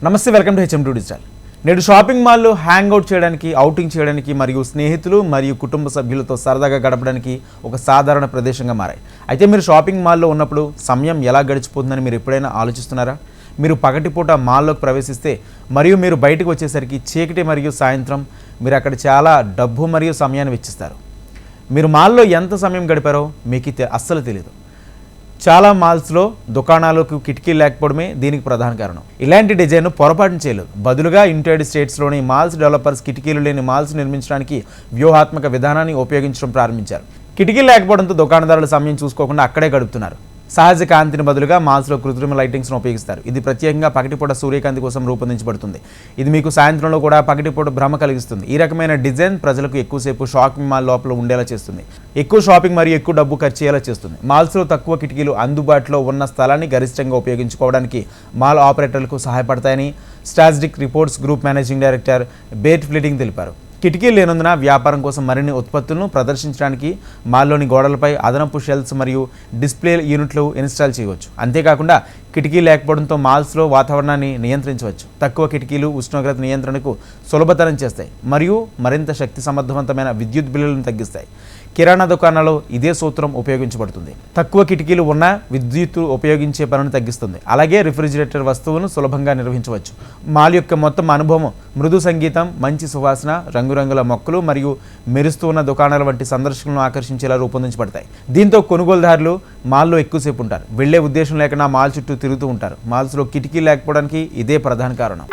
నమస్తే, welcome to HM2 digital. నేడు shopping మాల్లో హ్యాంగ్ అవుట్ చేయడానికి, ఔటింగ్ చేయడానికి మరియు స్నేహితులు మరియు కుటుంబ సభ్యులతో సరదాగా గడపడానికి ఒక సాధారణ ప్రదేశంగా మారాయి. అయితే మీరు షాపింగ్ మాల్లో ఉన్నప్పుడు సమయం ఎలా గడిచిపోతుందని మీరు ఎప్పుడైనా ఆలోచిస్తున్నారా? మీరు పగటిపూట మాల్లోకి ప్రవేశిస్తే మరియు మీరు బయటకు వచ్చేసరికి చీకటి మరియు సాయంత్రం మీరు అక్కడ చాలా డబ్బు మరియు సమయాన్ని వెచ్చిస్తారు. మీరు మాల్లో ఎంత సమయం గడిపారో మీకు అస్సలు తెలియదు. చాలా మాల్స్లో దుకాణాలకు కిటికీలు లేకపోవడమే దీనికి ప్రధాన కారణం. ఇలాంటి డిజైన్ పొరపాటున చేయలేదు. బదులుగా యునైటెడ్ స్టేట్స్లోని మాల్స్ డెవలపర్స్ కిటికీలు లేని మాల్స్ నిర్మించడానికి వ్యూహాత్మక విధానాన్ని ఉపయోగించడం ప్రారంభించారు. కిటికీలు లేకపోవడంతో దుకాణదారుల సమయం చూసుకోకుండా అక్కడే గడుపుతున్నారు. సహజ కాంతిని బదులుగా మాల్స్లో కృత్రిమ లైటింగ్స్ను ఉపయోగిస్తారు. ఇది ప్రత్యేకంగా పగటిపూట సూర్యకాంతి కోసం రూపొందించబడుతుంది. ఇది మీకు సాయంత్రంలో కూడా పగటిపూట భ్రమ కలిగిస్తుంది. ఈ రకమైన డిజైన్ ప్రజలకు ఎక్కువసేపు షాపింగ్ మాల్ లోపల ఉండేలా చేస్తుంది. ఎక్కువ షాపింగ్ మరియు ఎక్కువ డబ్బు ఖర్చు అయ్యేలా చేస్తుంది. మాల్స్లో తక్కువ కిటికీలు అందుబాటులో ఉన్న స్థలాన్ని గరిష్టంగా ఉపయోగించుకోవడానికి మాల్ ఆపరేటర్లకు సహాయపడతాయని statistic reports group managing director బేట్ ఫ్లిటింగ్ తెలిపారు. కిటికీలు లేనందున వ్యాపారం కోసం మరిన్ని ఉత్పత్తులను ప్రదర్శించడానికి మాల్లోని గోడలపై అదనపు షెల్ఫ్స్ మరియు డిస్ప్లే యూనిట్లు ఇన్స్టాల్ చేయవచ్చు. అంతేకాకుండా కిటికీ లేకపోవడంతో మాల్స్లో వాతావరణాన్ని నియంత్రించవచ్చు. తక్కువ కిటికీలు ఉష్ణోగ్రత నియంత్రణకు సులభతరం చేస్తాయి మరియు మరింత శక్తి సమర్థవంతమైన విద్యుత్ బిల్లులను తగ్గిస్తాయి. కిరాణా దుకాణాల్లో ఇదే సూత్రం ఉపయోగించబడుతుంది. తక్కువ కిటికీలు ఉన్న విద్యుత్తు ఉపయోగించే పనును తగ్గిస్తుంది. అలాగే రిఫ్రిజిరేటర్ వస్తువులను సులభంగా నిర్వహించవచ్చు. మాల్ యొక్క మొత్తం అనుభవం మృదు సంగీతం, మంచి సువాసన, రంగురంగుల మొక్కలు మరియు మెరుస్తూ ఉన్న దుకాణాల వంటి సందర్శకులను ఆకర్షించేలా రూపొందించబడతాయి. దీంతో కొనుగోలుదారులు మాల్లో ఎక్కువసేపు ఉంటారు. వెళ్లే ఉద్దేశం లేకుండా మాల్ చుట్టూ తిరుగుతూ ఉంటారు. మాల్స్లో కిటికీ లేకపోవడానికి ఇదే ప్రధాన కారణం.